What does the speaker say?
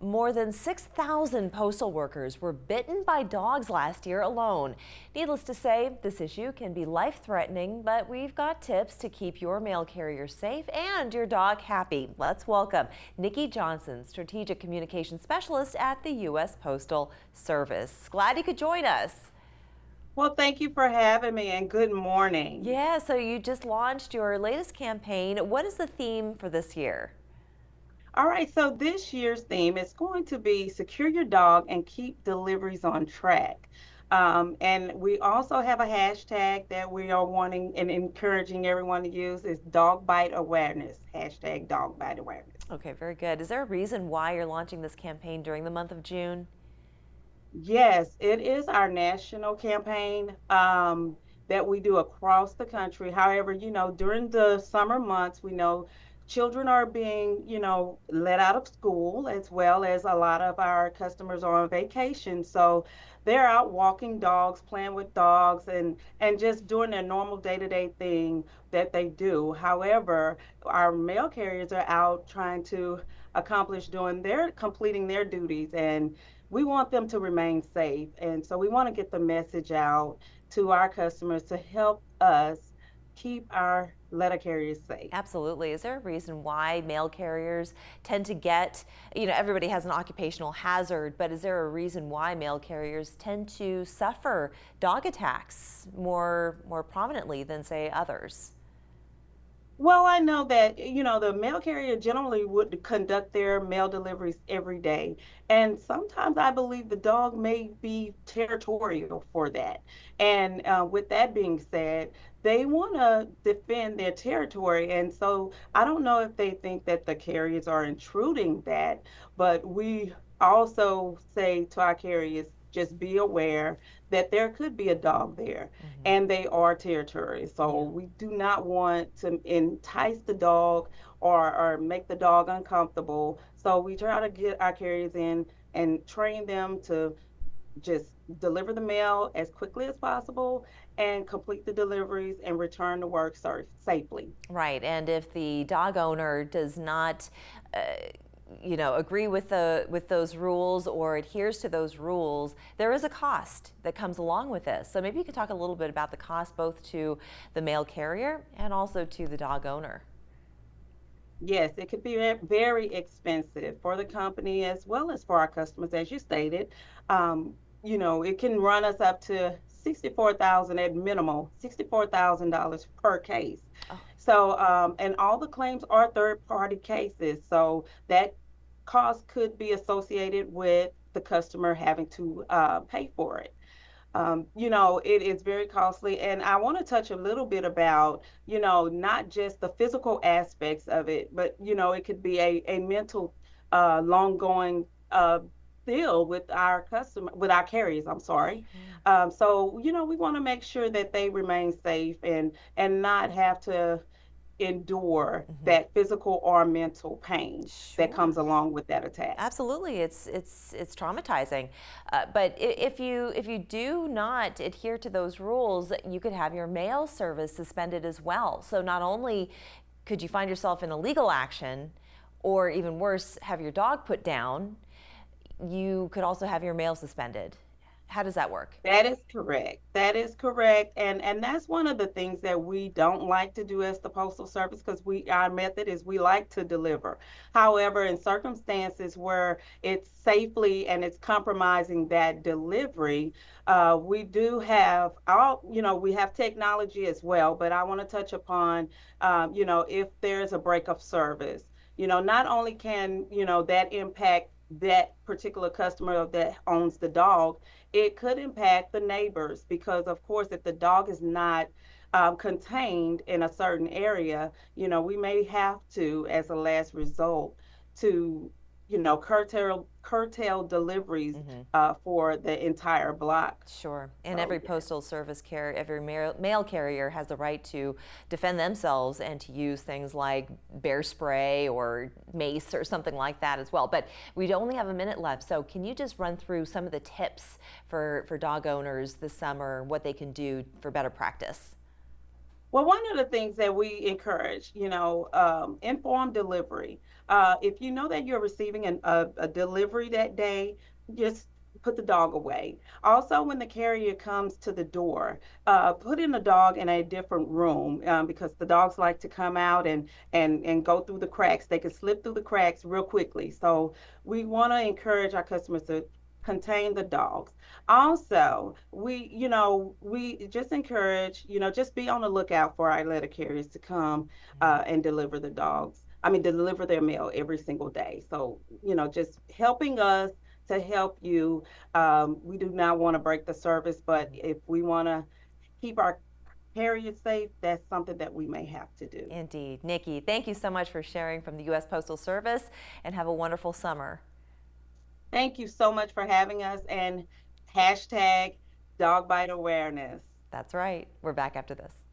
More than 6,000 postal workers were bitten by dogs last year alone. Needless to say, this issue can be life-threatening, but we've got tips to keep your mail carrier safe and your dog happy. Let's welcome Nikki Johnson, Strategic Communications Specialist at the U.S. Postal Service. Glad you could join us. Well, thank you for having me and good morning. Yeah, so you just launched your latest campaign. What is the theme for this year? All right, so this year's theme is going to be secure your dog and keep deliveries on track. And we also have a hashtag that we are wanting and encouraging everyone to use is dog bite awareness, hashtag dog bite awareness. Okay, very good. Is there a reason why you're launching this campaign during the month of June? Yes, it is our national campaign that we do across the country. However, during the summer months, we know children are being, let out of school as well as a lot of our customers are on vacation. So they're out walking dogs, playing with dogs, and just doing their normal day-to-day thing that they do. However, our mail carriers are out trying to accomplish doing their completing their duties and we want them to remain safe. And so we want to get the message out to our customers to help us keep our letter carriers safe. Absolutely. Is there a reason why mail carriers tend to get, everybody has an occupational hazard, but is there a reason why mail carriers tend to suffer dog attacks more prominently than, say, others? Well, I know that, the mail carrier generally would conduct their mail deliveries every day. And sometimes I believe the dog may be territorial for that. And with that being said, they want to defend their territory. And so I don't know if they think that the carriers are intruding that, but we also say to our carriers, just be aware that there could be a dog there and they are territory. So we do not want to entice the dog or make the dog uncomfortable. So we try to get our carriers in and train them to just deliver the mail as quickly as possible and complete the deliveries and return to work safely. Right. And if the dog owner does not agree with those rules or adheres to those rules, there is a cost that comes along with this. So maybe you could talk a little bit about the cost both to the mail carrier and also to the dog owner. Yes, it could be very expensive for the company as well as for our customers, as you stated. It can run us up to 64,000 at minimal, $64,000 per case. Oh. So, and all the claims are third-party cases. So that cost could be associated with the customer having to pay for it. It is very costly. And I want to touch a little bit about, not just the physical aspects of it, but, it could be a mental, long going deal with with our carriers, I'm sorry. So, we want to make sure that they remain safe and not have to endure that physical or mental pain that comes along with that attack. Absolutely, it's traumatizing. But if you do not adhere to those rules, you could have your mail service suspended as well. So not only could you find yourself in a legal action, or even worse, have your dog put down, you could also have your mail suspended. How does that work? That is correct. That is correct. And that's one of the things that we don't like to do as the Postal Service because our method is we like to deliver. However, in circumstances where it's safely and it's compromising that delivery, we do have we have technology as well, but I want to touch upon, if there's a break of service, not only can, that impact that particular customer that owns the dog, it could impact the neighbors because, of course, if the dog is not contained in a certain area, we may have to, as a last result, to curtail deliveries for the entire block. Sure. And every postal service every mail carrier has the right to defend themselves and to use things like bear spray or mace or something like that as well. But we only have a minute left. So can you just run through some of the tips for dog owners this summer, what they can do for better practice? Well, one of the things that we encourage, informed delivery. If you know that you're receiving a delivery that day, just put the dog away. Also, when the carrier comes to the door, put in the dog in a different room because the dogs like to come out and go through the cracks. They can slip through the cracks real quickly. So we want to encourage our customers to contain the dogs. Also, we just encourage, just be on the lookout for our letter carriers to come and deliver the dogs. I mean, deliver their mail every single day. So, just helping us to help you. We do not want to break the service, but Mhm. if we want to keep our carriers safe, that's something that we may have to do. Indeed. Nikki, thank you so much for sharing from the U.S. Postal Service, and have a wonderful summer. Thank you so much for having us and hashtag dog bite awareness. That's right. We're back after this.